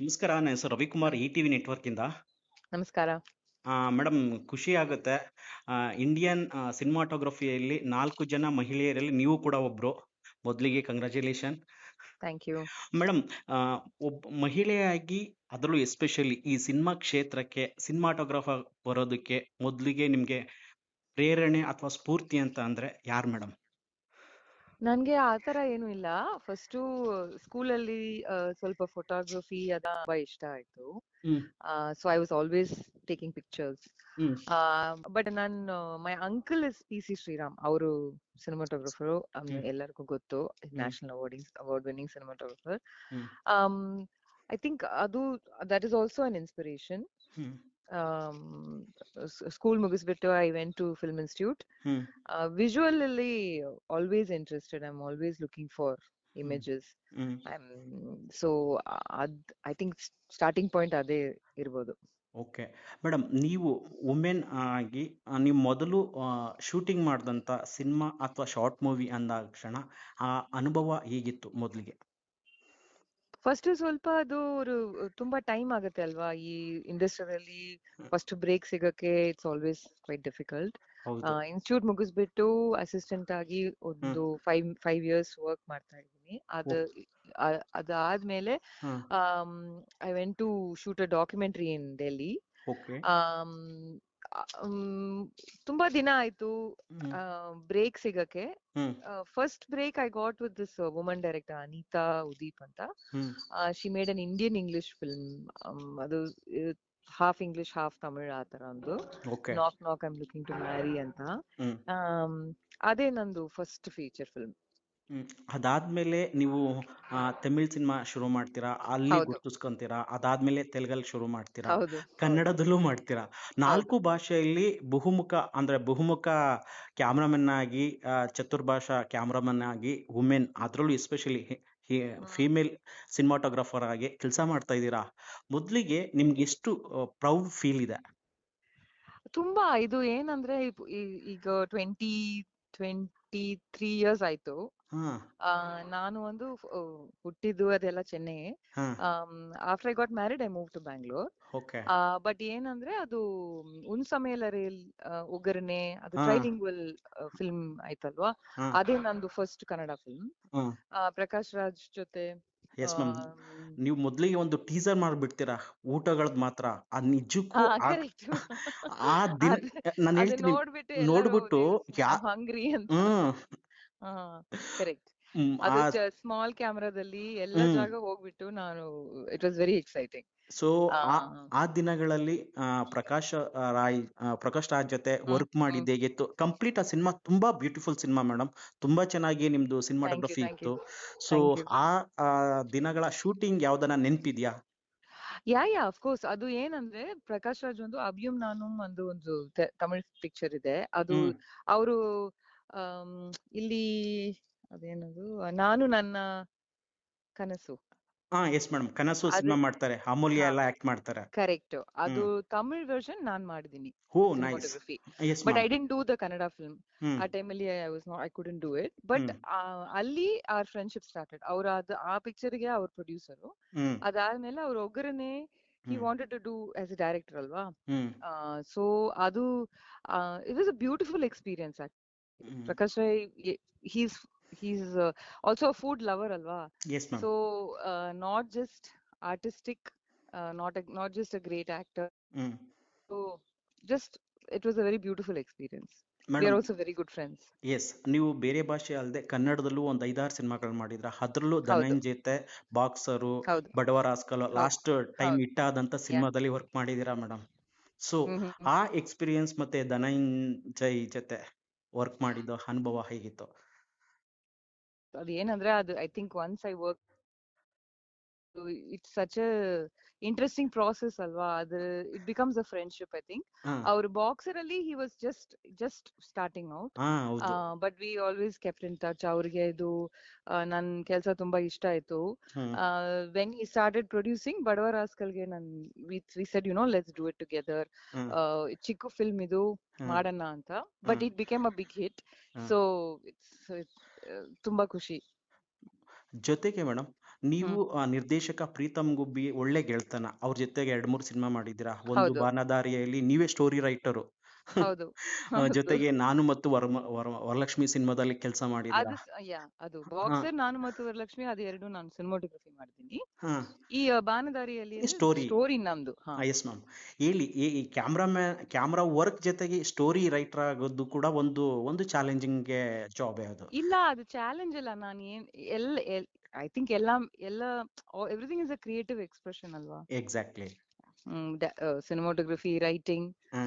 ನಮಸ್ಕಾರ. ನನ್ನ ಹೆಸರು ರವಿಕುಮಾರ್, ಹ್ಮ್. ಇ ಟಿವಿ ನೆಟ್ವರ್ಕ್ ಇಂದ. ನಮಸ್ಕಾರ. ಮೇಡಮ್, ಖುಷಿ ಆಗುತ್ತೆ. ಇಂಡಿಯನ್ ಸಿನಿಮಾಟೋಗ್ರಫಿಯಲ್ಲಿ 4 ಜನ ಮಹಿಳೆಯರಲ್ಲಿ ನೀವು ಕೂಡ ಒಬ್ರು. ಮೊದಲಿಗೆ ಕಂಗ್ರ್ಯಾಚುಲೇಷನ್. Thank you. ಮೇಡಮ್, ಒಬ್ಬ ಮಹಿಳೆಯಾಗಿ ಅದರಲ್ಲೂ ಎಸ್ಪೆಷಲಿ ಈ ಸಿನಿಮಾ ಕ್ಷೇತ್ರಕ್ಕೆ ಸಿನಿಮಾಟೋಗ್ರಾಫರ್ ಬರೋದಕ್ಕೆ ಮೊದಲಿಗೆ ನಿಮಗೆ ಪ್ರೇರಣೆ ಅಥವಾ ಸ್ಫೂರ್ತಿ ಅಂತ ಅಂದ್ರೆ ಯಾರು ಮೇಡಮ್? ನನ್ಗೆ ಆತರ ಏನು ಇಲ್ಲ. ಫಸ್ಟು ಸ್ಕೂಲಲ್ಲಿ ಸ್ವಲ್ಪ ಫೋಟೋಗ್ರಫಿ ತುಂಬಾ ಇಷ್ಟ ಆಯ್ತು. Hmm so I was always taking pictures. Hmm but my uncle is P C Sriram. ಅವರು ಸಿನಿಮಾಟೋಗ್ರಫರು, ಹ್ಮ್ ಎಲ್ಲರಿಗೂ ಗೊತ್ತು. Hmm national award winning cinematographer. Hmm I think that is also an inspiration. Hmm school ಮುಗಿಸ್ಬಿಟ್ಟು I went to film institute. Hmm Visual ಅಲ್ಲಿ always interested. I'm always looking for hmm images. Hmm I'm so I think starting point ಅದೇ ಇರ್ಬೋದು. Okay madam, ನೀವು women ಆಗಿ ನೀವು ಮೊದಲು shooting ಮಾಡಿದಂಥ cinema ಅಥವಾ ಶಾರ್ಟ್ ಮೂವಿ ಅಂದಾಕ್ಷಣ ಆ ಅನುಭವ ಹೇಗಿತ್ತು ಮೊದಲಿಗೆ? ಫಸ್ಟ್ ಸ್ವಲ್ಪ ಅದು ತುಂಬಾ ಟೈಮ್ ಆಗುತ್ತೆ ಅಲ್ವಾ ಈ ಇಂಡಸ್ಟ್ರಿಯಲ್ಲಿ. ಫಸ್ಟ್ ಬ್ರೇಕ್ ಸಿಗಕ್ಕೆ ಇಟ್ಸ್ ಆಲ್ವೇಸ್ ಕ್ವೈಟ್ ಡಿಫಿಕಲ್ಟ್. ಹೌದು. ಇನ್ಸ್ಟಿಟ್ಯೂಟ್ ಮುಗಿಸ್ಬಿಟ್ಟು ಅಸಿಸ್ಟೆಂಟ್ ಆಗಿ ಒಂದು ಹ್ಮ್ 5 years ವರ್ಕ್ ಮಾಡ್ತಾ ಇದ್ದೀನಿ. ಓ- ಅದಾದ್ಮೇಲೆ hmm I went to shoot a documentary in Delhi. Okay. ತುಂಬಾ ದಿನ ಆಯ್ತು ಹ್ಮ್ ಬ್ರೇಕ್ ಸಿಗಕ್ಕೆ. Hmm first break I got with this woman director Anita Udeep ಅಂತ. Hmm she made an Indian English film. ಅದು ಹಾಫ್ ಇಂಗ್ಲಿಷ್ ಹಾಫ್ ತಮಿಳ್ ಆ ತರ ಒಂದು. ಓಕೆ. ನಾಕ್ ನಾಕ್ ಐಮ್ ಲುಕಿಂಗ್ ಟು ಮ್ಯಾರಿ ಅಂತ. ಹ್ಮ್ ಅದೇ ನಂದು ಫಸ್ಟ್ ಫೀಚರ್ ಫಿಲ್ಮ್. ಹ್ಮ್ ಅದಾದ್ಮೇಲೆ ನೀವು ತಮಿಳ್ ಸಿನಿಮಾ ಶುರು ಮಾಡ್ತೀರಾ, ಅಲ್ಲಿ ಹೌದು ಗುರ್ತಿಸ್ಕೊಂತೀರಾ. ಅದಾದ್ಮೇಲೆ ತೆಲುಗಲ್ಲಿ ಶುರು ಮಾಡ್ತೀರಾ, ಹೌದು ಹೌದು ಕನ್ನಡದಲ್ಲೂ ಮಾಡ್ತೀರಾ. ಹೌದು 4 ಭಾಷೆಯಲ್ಲಿ ಬಹುಮುಖ ಕ್ಯಾಮ್ರಾಮನ್ ಆಗಿ, ಚತುರ್ಭಾಷಾ ಕ್ಯಾಮ್ರಾಮನ್ ಆಗಿ, ವುಮೆನ್ ಅದರಲ್ಲೂ ಎಸ್ಪೆಷಲಿ ಫೀಮೇಲ್ ಸಿನಿಮಾಟೋಗ್ರಾಫರ್ ಆಗಿ ಕೆಲಸ ಮಾಡ್ತಾ ಇದ್ದೀರಾ. ಮೊದಲಿಗೆ ನಿಮ್ಗೆ ಎಷ್ಟು ಪ್ರೌಡ್ ಫೀಲ್ ಇದೆ? ತುಂಬಾ ಇದು ಏನಂದ್ರೆ ಈಗ 23 years ಆಯ್ತು. ಹಾ ನಾನು ಒಂದು ಹುಟ್ಟಿದ್ದು ಅದೆಲ್ಲ ಚೆನ್ನೈ. ಹಾ after I got married I move to Bangalore. Okay. But ಏನಂದ್ರೆ ಅದು ಉನ್ ಸಮೇಲರೇಲ್ ಒಗ್ಗರಣೆ ಅದು ಹಾ ಟ್ರೈಲಿಂಗ್ವೆಲ್ ಫಿಲ್ಮ್ ಆಯ್ತಲ್ವಾ. ಹಾ ಅದೇ ನಂದು ಫಸ್ಟ್ ಕನ್ನಡ ಫಿಲ್ಮ್. ಹಾ ಪ್ರಕಾಶ್ ರಾಜ್ ಜೊತೆ. Yes ma'am. ನೀವು ಮೊದಲಿಗೆ ಒಂದು ಟೀಸರ್ ಮಾಡ್ಬಿಡ್ತೀರಾ ಊಟಗಳದ್ ಮಾತ್ರ. ಅದ್ ನಿಜಕ್ಕೂ ಕರೆಕ್ಟ್. ಆ ದಿನ ಅದ್ ನಾನು ಅದು ಹೇಳ್ತೀನಿ, ನೋಡ್ಬಿಟ್ಟು ಎಲ್ಲರೂ ನೋಡ್ಬಿಟ್ಟು ಯಾ ಹಂಗ್ರಿ ಅಂತ. ಹ್ಮ್ ಕರೆಕ್ಟ್. ಹ್ಮ್ ಅದು ಆ ಸ್ಮಾಲ್ ಕ್ಯಾಮ್ರಾದಲ್ಲಿ ಎಲ್ಲ ಹ್ಮ್ ಜಾಗ ಹೋಗ್ಬಿಟ್ಟು ನಾನು it was very exciting. So ಆ ಆ ದಿನಗಳಲ್ಲಿ ಪ್ರಕಾಶ್ ರಾಜ್ ಜೊತೆ ವರ್ಕ್ ಮಾಡಿದ್ದು ಹೇಗಿತ್ತು? ಕಂಪ್ಲೀಟ್ ಆ ಸಿನಿಮಾ ತುಂಬಾ ಬ್ಯೂಟಿಫುಲ್ ಸಿನಿಮಾ ಮೇಡಮ್. ತುಂಬಾ ಚೆನ್ನಾಗಿ ನಿಮ್ದು thank you cinematography thank you ಇತ್ತು. So thank you. ಆ ಆ ದಿನಗಳ ಶೂಟಿಂಗ್ ಯಾವ್ದನ ನೆನ್ಪಿದ್ಯಾ? Yeah of course. ಅದು ಏನಂದ್ರೆ ಪ್ರಕಾಶ್ ರಾಜ್ ಒಂದು ಅಭಿಯುಮ್ ನಾನು ಒಂದು ತಮಿಳ್ ಪಿಕ್ಚರ್ ಇದೆ. ಅದು ಹ್ಮ್ ಅವರು ಇಲ್ಲಿ ಅದೇನದು ನಾನು ನನ್ನ ಕನಸು. ಎಸ್ ಮೇಡಮ್, ಕನಸು ಅದೇ ಸಿನಿಮಾ ಮಾಡ್ತಾರೆ, ಅಮೂಲ್ಯ ಹಾ ಎಲ್ಲ ಆಕ್ಟ್ ಮಾಡ್ತಾರೆ. ಕರೆಕ್ಟ್. ಅದು ಹ್ಮ್ ತಮಿಳ್ ವರ್ಷನ್ ನಾನ್ ಮಾಡಿದೀನಿ ಹೋ nice. Cinematography. Yes but I ma'am. Didn't do the Kannada film. Hmm ಆ ಟೈಮಲ್ಲಿ I couldn't do it. But hmm ಅಲ್ಲಿ ಆರ್ ಫ್ರೆಂಡ್ಶಿಪ್ ಸ್ಟಾರ್ಟೆಡ್. ಅವ್ರ ಆ ಪಿಕ್ಚರ್ಗೆ ಅವ್ರ ಪ್ರೊಡ್ಯೂಸರು. ಹ್ಮ್ ಅದಾದ್ಮೇಲೆ ಅವ್ರ Oggarane he hmm wanted to do as a director ಅಲ್ವಾ. ಹ್ಮ್ ಸೊ ಅದು it was a beautiful experience. Hmm Prakash Rai he's he's also a food lover alwa. Yes ma'am. So not just artistic, not just a great actor. Hmm So just it was a very beautiful experience. We are madam, also very good friends. Yes, ನೀವು ಬೇರೆ ಭಾಷೆ ಅಲ್ಲದೆ ಕನ್ನಡದಲ್ಲೂ ಒಂದು 5-6 ಸಿನಿಮಾಗಳು ಮಾಡಿದ್ರ. ಅದ್ರಲ್ಲೂ ಹೌದು ಧನಂಜಯತೆ, ಬಾಕ್ಸರು, ಹೌದು ಬಡವ ರಾಸ್ಕಲ್ ಹೌದು ಲಾಸ್ಟ್ ಟೈಮ್ ಹೌದು. ಇಟ್ಟಾದಂಥ Yeah. ಸಿನಿಮಾದಲ್ಲಿ ವರ್ಕ್ ಮಾಡಿದ್ದೀರಾ ಮೇಡಮ್. ಸೊ ಹ್ಮ್. ಆ ಎಕ್ಸ್ಪೀರಿಯನ್ಸ್ ಮತ್ತೆ ಧನಂಜಯ್ ಜೊತೆ ವರ್ಕ್ ಮಾಡಿದ್ದು ಅನುಭವ ಹೇಗಿತ್ತು? ಅದು ಏನಂದ್ರೆ ಅದು I think once I work it's such a interesting process alwa. It becomes a friendship, I think. ಹಾ Our boxer ali he was just starting out. ಹೌದು. But we always kept in touch. ಅವ್ರಿಗೆ ಇದು ನನ್ ಕೆಲಸ ತುಂಬಾ ಇಷ್ಟ ಆಯ್ತು. ಹ್ಮ್ When he started producing ಬಡವ ರಾಸ್ಕಲ್ಗೆ we said let's do it together. ಹ್ಮ್ ಚಿಕ್ಕ ಫಿಲ್ಮ್ ಇದು ಹ್ಮ್ ಮಾಡೋಣ ಅಂತ. But hmm it became a big hit. Hmm So it's ತುಂಬಾ ಖುಷಿ. ಜೊತೆಗೆ ಮೇಡಮ್, ನೀವು ಹ್ಮ್ ನಿರ್ದೇಶಕ ಪ್ರೀತಮ್ ಗುಬ್ಬಿ ಒಳ್ಳೆ ಗೆಳ್ತನ. ಅವ್ರ ಜೊತೆಗೆ 2-3 ಸಿನಿಮಾ ಮಾಡಿದ್ದೀರಾ. ಒಂದು ಹೌದು ಬಾನದಾರಿಯಲ್ಲಿ ನೀವೇ ಸ್ಟೋರಿ ರೈಟರು. ಹೌದು ಹೌದು ಜೊತೆಗೆ ನಾನು ಮತ್ತು ವರಲಕ್ಷ್ಮಿ ಸಿನಿಮಾದಲ್ಲಿ ಕೆಲಸ ಮಾಡಿದ್ದೀರಾ. ಅದು ಹಾ ಬಾಕ್ಸರ್ ನಾನು ಮತ್ತು ವರಲಕ್ಷ್ಮಿ ಅದು ಎರಡು ನಾನು ಸಿನಿಮಾಟೋಗ್ರಫಿ ಮಾಡಿದ್ದೀನಿ. ಹಾ ಈ ಬಾನದಾರಿಯಲ್ಲಿ ಅಂದ್ರೆ ಸ್ಟೋರಿ. ಸ್ಟೋರಿ ನಮ್ದು. ಹಾ ಎಸ್ ಮ್ಯಾಮ್. ಹೇಳಿ, ಈ ಕ್ಯಾಮ್ರಾ ವರ್ಕ್ ಜೊತೆಗೆ ಸ್ಟೋರಿ ರೈಟರ್ ಆಗೋದು ಕೂಡ ಒಂದು ಒಂದು ಚಾಲೆಂಜಿಂಗ್ ಜಾಬೇ ಅದು. ಇಲ್ಲ ಅದು ಚಾಲೆಂಜ್ ಅಲ್ಲ. ನಾನು ಎಲ್ಲ ಐ ಥಿಂಕ್ ಎಲ್ಲ everything is a creative expression ಅಲ್ವಾ. ಎಕ್ಸಾಕ್ಟ್ಲಿ. ಸಿನಿಮಾಟೋಗ್ರಫಿ, ರೈಟಿಂಗ್, ಹಾ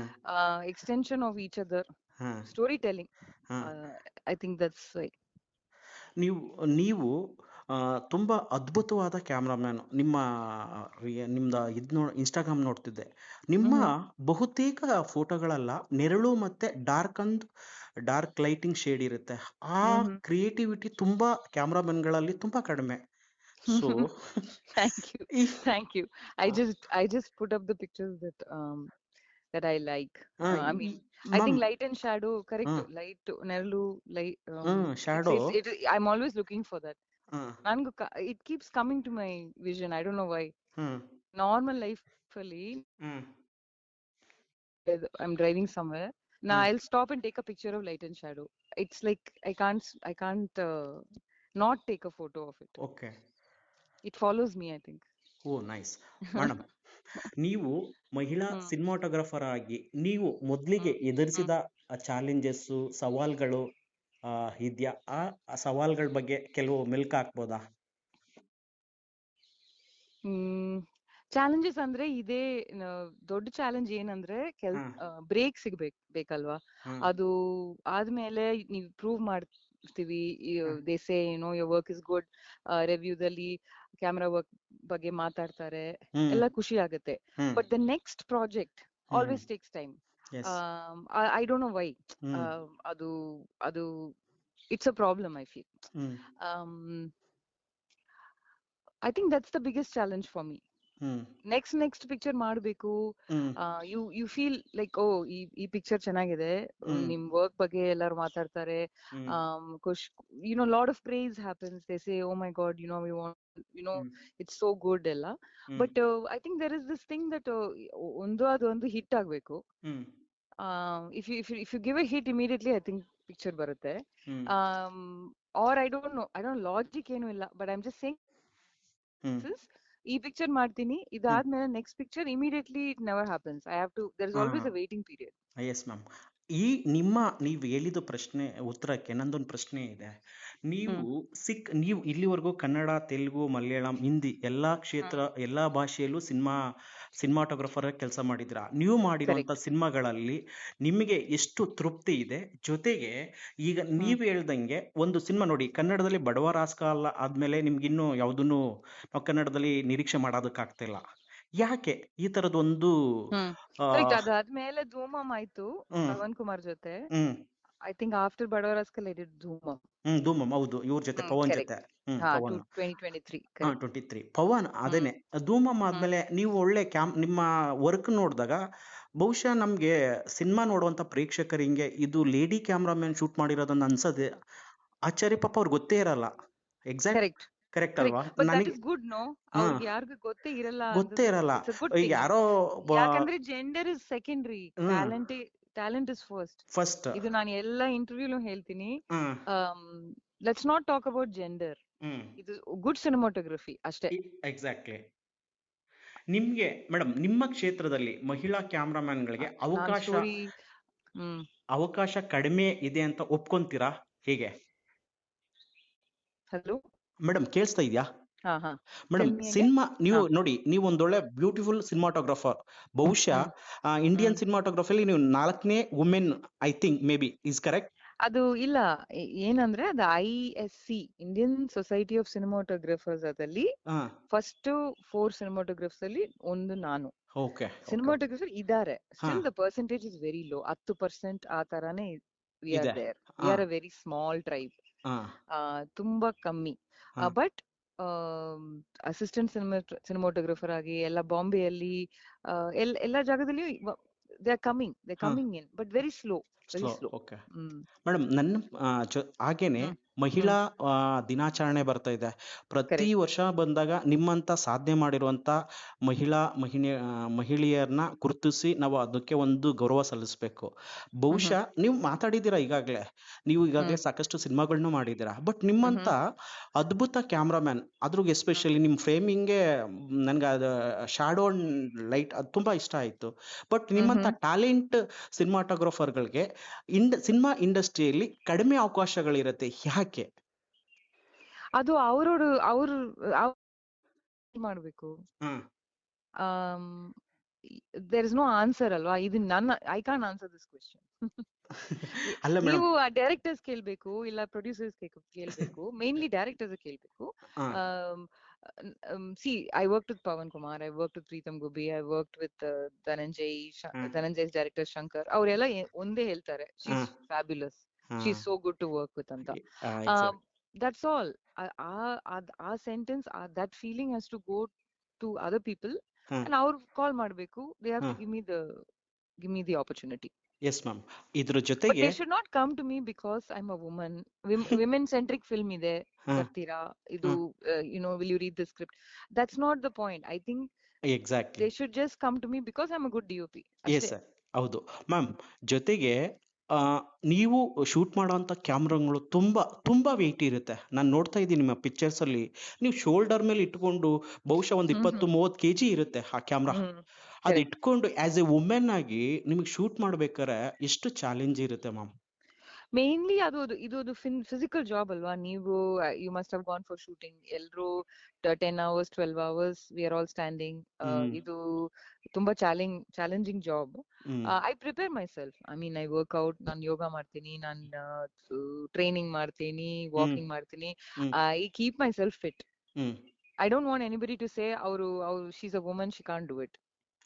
extension of each other, ಹಾ storytelling. ಹಾ I think that's right. ನೀವು ನೀವು ತುಂಬ ಅದ್ಭುತವಾದ ಕ್ಯಾಮ್ರಾಮ್ಯಾನ್. ನಿಮ್ದು ಇನ್ಸ್ಟಾಗ್ರಾಮ್ ನೋಡ್ತಿದ್ದೆ. ನಿಮ್ಮ Mhm. ಬಹುತೇಕ ಫೋಟೋಗಳೆಲ್ಲ ನೆರಳು ಮತ್ತೆ ಡಾರ್ಕ್ ಲೈಟಿಂಗ್ ಶೇಡ್ ಇರುತ್ತೆ. ಆ Mhm. ಕ್ರಿಯೇಟಿವಿಟಿ ತುಂಬಾ ಕ್ಯಾಮ್ರಾಮನ್ಗಳಲ್ಲಿ ತುಂಬಾ ಕಡಿಮೆ. So Thank you. ಈ Thank you. I just put up the pictures that I like. ಆ, I mean, I think ma'am, light and shadow, correct. Light, nerlu, light. Shadow. I'm always looking for that. Hmm It keeps coming to my vision. I don't know why. Hmm Normal life ಅಲ್ಲಿ ಹ್ಮ್ I'm driving somewhere. Now hmm I'll stop and take a picture of light and shadow. It's like I can't not take a photo of it. Okay. It follows me, I think. Oh nice. Madam, ನೀವು ಮಹಿಳಾ ಹ್ಮ್ cinematographer ಆಗಿ ನೀವು ಮೊದಲಿಗೆ ಹ್ಮ್ ಎದುರಿಸಿದ challenges, ಸವಾಲ್ಗಳು ಇದೆಯಾ? ಆ ಸವಾಲ್ಗಳ ಬಗ್ಗೆ ಕೆಲವು ಮೆಲ್ಕು ಹಾಕ್ಬೋದಾ? ಹ್ಮ್ ಚಾಲೆಂಜಸ್ ಅಂದ್ರೆ ಇದೇ ದೊಡ್ಡ ಚಾಲೆಂಜ್ ಏನಂದ್ರೆ ಹಾಂ ಬ್ರೇಕ್ ಬೇಕಲ್ವಾ. ಹಾಂ ಅದು ಆದ್ಮೇಲೆ ನೀವು ಪ್ರೂವ್ ಮಾಡ್ತೀವಿ. ಹಾಂ they say your work is good. ರಿವ್ಯೂದಲ್ಲಿ ಕ್ಯಾಮ್ರಾ ವರ್ಕ್ ಬಗ್ಗೆ ಮಾತಾಡ್ತಾರೆ, ಹ್ಮ್ ಎಲ್ಲ ಖುಷಿ ಆಗುತ್ತೆ. Hmm but the next project hmm always takes time. Yes. I don't know why. Hmm ಅದು ಅದು it's a problem I feel. Hmm I think that's the biggest challenge for me. Hmm next picture ಮಾಡಬೇಕು. Hmm you feel like ಈ picture ಚೆನ್ನಾಗಿದೆ, hmm ನಿಮ್ work ಬಗ್ಗೆ ಎಲ್ಲರೂ ಮಾತಾಡ್ತಾರೆ. Hmm ಖುಷ್ lot of praise happens. They say oh my god we want hmm it's so good ಎಲ್ಲ. Hmm but I think there is this thing that ಅದೊಂದು hit ಆಗ್ಬೇಕು. Hmm if you give a hit immediately I think picture ಬರುತ್ತೆ. Hmm or I don't logic ಏನು ಇಲ್ಲ, but I am just saying hmm ಈ picture ಮಾಡ್ತೀನಿ, hmm ಇದಾದ್ಮೇಲೆ next picture immediately it never happens. There is ಹಾ always a waiting period. Yes ma'am. ನೀವು ಹೇಳಿದ ಉತ್ತರಕ್ಕೆ ನಂದೊಂದು ಪ್ರಶ್ನೆ ಇದೆ. ನೀವು ಹ್ಮ್ ನೀವು ಇಲ್ಲಿವರೆಗೂ ಕನ್ನಡ, ತೆಲುಗು, ಮಲಯಾಳಂ, ಹಿಂದಿ ಹ್ಮ್ ಎಲ್ಲಾ ಭಾಷೆಯಲ್ಲೂ ಸಿನಿಮಾಟೋಗ್ರಫರ್ ಕೆಲಸ ಮಾಡಿದ್ರ. ನೀವು ಮಾಡಿರುವಂತ ಕರೆಕ್ಟ್. ಸಿನಿಮಾಗಳಲ್ಲಿ ನಿಮಗೆ ಎಷ್ಟು ತೃಪ್ತಿ ಇದೆ? ಜೊತೆಗೆ ಈಗ ನೀವು ಹೇಳ್ದಂಗೆ ಒಂದು ಸಿನಿಮಾ ನೋಡಿ, ಕನ್ನಡದಲ್ಲಿ ಬಡವ ರಾಸ್ಕಲ್ ಆದ್ಮೇಲೆ ನಿಮ್ಗಿನ್ನೂ ಯಾವುದನ್ನು ನಾವು ಕನ್ನಡದಲ್ಲಿ ನಿರೀಕ್ಷೆ ಮಾಡೋದಕ್ಕಾಗ್ತಿಲ್ಲ. ಯಾಕೆ ಈ ತರದೊಂದು ಹ್ಮ್ ಆ, ಕರೆಕ್ಟ್. ಅದಾದ್ಮೇಲೆ ಧೂಮಮ್ ಆಯ್ತು ಹ್ಮ್ ಪವನ್ ಕುಮಾರ್ ಜೊತೆ. Hmm I think after Badava Rascal I did Dhoomam. Dhoomam, ಹೌದು, ಇವ್ರ ಜೊತೆ ಪವನ್ ಕರೆಕ್ಟ್. ಜೊತೆ. ಹಾ ಪವನ್. 2023 ಕರೆಕ್ಟ್. 23 ಪವನ್. ಹ್ಮ್ ಅದೇನೆ ಧೂಮಂ ಹ್ಮ್ ಆದ್ಮೇಲೆ ನೀವು ಒಳ್ಳೆ ನಿಮ್ಮ ವರ್ಕ್ ನೋಡಿದಾಗ ಬಹುಶಃ ನಮ್ಗೆ ಸಿನಿಮಾ ನೋಡುವಂತ ಪ್ರೇಕ್ಷಕರಿಗೆ ಇದು ಲೇಡಿ ಕ್ಯಾಮ್ರಾಮನ್ ಶೂಟ್ ಮಾಡಿರೋದನ್ನ ಅನ್ಸದೆ ಆಶ್ಚರ್ಯ. ಪಾಪ ಅವ್ರಿಗೆ ಗೊತ್ತೇ ಇರಲ್ಲ. ಎಕ್ಸಾಕ್ಟ್. Correct correct correct. ಅಲ್ವಾ? ಬಟ್ ದಟ್ ನನಗೆ ಇಸ್ ಗುಡ್. ನೋ, ಹಾ ಅವ್ರಿಗೆ ಯಾರಿಗೂ ಗೊತ್ತೇ ಇರಲ್ಲ ಗೊತ್ತೇ ಅಂದ್ರೆ ಇರಲ್ಲ. ಇಟ್ಸ್ ಅ ಗುಡ್ ಈಗ ಥಿಂಗ್. ಯಾರೋ ಯಾಕಂದ್ರೆ gender is secondary, talent is first. First. ಇದು ನಾನು ಎಲ್ಲ ಇಂಟರ್ವ್ಯೂಲು ಹೇಳ್ತೀನಿ. Hmm let's not talk about gender. Hmm ಇದು ಗುಡ್ ಸಿನಿಮಾಟೋಗ್ರಫಿ ಅಷ್ಟೇ. ಎಕ್ಸಾಕ್ಟ್ಲಿ. ನಿಮ್ಗೆ ಮೇಡಮ್, ನಿಮ್ಮ ಕ್ಷೇತ್ರದಲ್ಲಿ ಮಹಿಳಾ ಕ್ಯಾಮ್ರಾಮನ್ಗಳಿಗೆ ನಾನ್ ಸ್ಟೋರಿ. ಅವಕಾಶ ಕಡಿಮೆ ಇದೆ ಅಂತ ಒಪ್ಕೊಂತೀರಾ? ಹೇಗೆ ಹಲೋ ಮೇಡಮ್? ಕೇಳಿಸ್ತಾ ಇದೆಯಾ ಹಾ ಹಾ madam? Tell me again. Cinema ನೀವು ಹಾ ನೋಡಿ, ನೀವು ಒಂದೊಳ್ಳೆ ಬ್ಯೂಟಿಫುಲ್ ಸಿನಿಮಾಟೋಗ್ರಫರ್. ಬಹುಶಃ ಇಂಡಿಯನ್ ಸಿನಿಮಾಟೋಗ್ರಫಿಲಿ ನೀವು 4ನೇ women, I think, maybe is correct. ಅದು ಇಲ್ಲ, ಏನಂದ್ರೆ ಅದು ISC, Indian society of cinematographers, ಅದಲ್ಲಿ ಫಸ್ಟ್ 4 ಸಿನಿಮಾಟೋಗ್ರಫರ್ಸ್ ಅಲ್ಲಿ ಒಂದು ನಾನು. ಓಕೆ. ಸಿನಿಮಾಟೋಗ್ರಫರ್ ಇದಾರೆ, still the percentage is very low. 10% ಆ ತರಾನೇ we are there. We are a very small tribe. ತುಂಬಾ ಕಮ್ಮಿ. ಬಟ್ ಅಸಿಸ್ಟೆಂಟ್ ಸಿನಿಮಾಟೋಗ್ರಫರ್ ಆಗಿ ಎಲ್ಲ ಬಾಂಬೆಯಲ್ಲಿ ಎಲ್ಲ ಜಾಗದಲ್ಲಿ they are coming in, but very slow. Okay madam. ಹಾಗೇನೆ ಮಹಿಳಾ ದಿನಾಚರಣೆ ಬರ್ತಾ ಇದೆ. ಪ್ರತಿ ಕರೆಕ್ಟ್. ವರ್ಷ ಬಂದಾಗ ನಿಮ್ಮಂತ ಸಾಧನೆ ಮಾಡಿರುವಂತ ಮಹಿಳೆಯರನ್ನ ಗುರುತಿಸಿ ನಾವು ಅದಕ್ಕೆ ಒಂದು ಗೌರವ ಸಲ್ಲಿಸ್ಬೇಕು. ಬಹುಶಃ ನೀವು ಮಾತಾಡಿದ್ದೀರಾ ಈಗಾಗಲೇ, ನೀವು ಈಗಾಗಲೇ ಸಾಕಷ್ಟು ಸಿನಿಮಾಗಳನ್ನು ಮಾಡಿದ್ದೀರಾ. ಬಟ್ ನಿಮ್ಮಂತ ಅದ್ಭುತ ಕ್ಯಾಮ್ರಾಮ್ಯಾನ್, ಅದ್ರೂ ಎಸ್ಪೆಷಲಿ ನಿಮ್ಮ ಫ್ರೇಮಿಂಗ್ಗೆ ನನ್ಗೆ ಅದು ಶಾಡೋ ಅಂಡ್ ಲೈಟ್ ಅದು ತುಂಬಾ ಇಷ್ಟ ಆಯ್ತು. ಬಟ್ ನಿಮ್ಮಂತ ಟ್ಯಾಲೆಂಟ್ ಸಿನಿಮಾಟೋಗ್ರಫರ್ಗಳಿಗೆ ಸಿನಿಮಾ ಇಂಡಸ್ಟ್ರಿಯಲ್ಲಿ ಕಡಿಮೆ ಅವಕಾಶಗಳಿರುತ್ತೆ, ಯಾಕೆ? ಅದು ಅವ್ರು ಮಾಡ್ಬೇಕು. ದೇರ್ ಇಸ್ ನೋ ಆನ್ಸರ್ ಅಲ್ವಾ ಇದು. I can't answer this question. ಅಲ್ಲ ಮೇಡಮ್, ನೀವು ಡೈರೆಕ್ಟರ್ಸ್ ಕೇಳ್ಬೇಕು, ಇಲ್ಲ ಪ್ರೊಡ್ಯೂಸರ್ಸ್ ಕೇಳ್ಬೇಕು. ಮೇನ್ಲಿ ಡೈರೆಕ್ಟರ್ಸ್ ಕೇಳ್ಬೇಕು. See, I worked with Pawan Kumar, I worked with Preetham Gubi, I worked with Dhananjay's director Shankar. ಅವರೆಲ್ಲ ಒಂದೇ ಹೇಳ್ತಾರೆ, she's fabulous, she's so good to work with ಅಂತ. That's all. ಆ sentence, that feeling has to go to other people, and ಅವ್ರು ಕಾಲ್ ಮಾಡ್ಬೇಕು. They have to give me the opportunity. Yes ma'am. ಇದ್ರ But ಜೊತೆಗೆ they should not come to me because I'm a woman. Women centric film ಇದೆ, ಬರ್ತೀರಾ ಇದು, will you read the script? That's not the point. I think exactly they should just come to me because I'm a good DOP. Yes sir, ಹೌದು ma'am. ಜೊತೆಗೆ ನೀವು shoot ಮಾಡೋಂಥ ಕ್ಯಾಮ್ರಾಗಳು ತುಂಬಾ ತುಂಬಾ weight ಇರುತ್ತೆ. ನಾನು ನೋಡ್ತಾ ಇದ್ದೀನಿ ನಿಮ್ಮ ಪಿಕ್ಚರ್ಸ್ ಅಲ್ಲಿ, ನೀವು ಶೋಲ್ಡರ್ ಮೇಲೆ ಇಟ್ಕೊಂಡು ಬಹುಶಃ ಒಂದು 20-30 kg ಇರುತ್ತೆ ಆ ಕ್ಯಾಮ್ರಾ. ಅದು ಇಟ್ಕೊಂಡು ಆಸ್ ಎ ವುಮೆನ್ ಆಗಿ ನಿಮಗೆ ಶೂಟ್ ಮಾಡ್ಬೇಕಾದ್ರೆ ಎಷ್ಟು ಚಾಲೆಂಜ್ ಇರುತ್ತೆ ಮ್ಯಾಮ್? ಮೇನ್ಲಿ ಇದು ಫಿಸಿಕಲ್ ಜಾಬ್ ಅಲ್ವಾ. ನೀವು you must have gone for shooting. ಎಲ್ರು 10 hours 12 hours we are all standing. ಇದು ತುಂಬಾ challenging job. I prepare myself. I mean I work out, ನಾನು ಯೋಗ ಮಾಡ್ತೀನಿ, ನಾನು ಟ್ರೈನಿಂಗ್ ಮಾಡ್ತೀನಿ, ವಾಕಿಂಗ್ ಮಾಡ್ತೀನಿ. I keep myself fit. I don't want anybody to say she's a woman, she can't do it.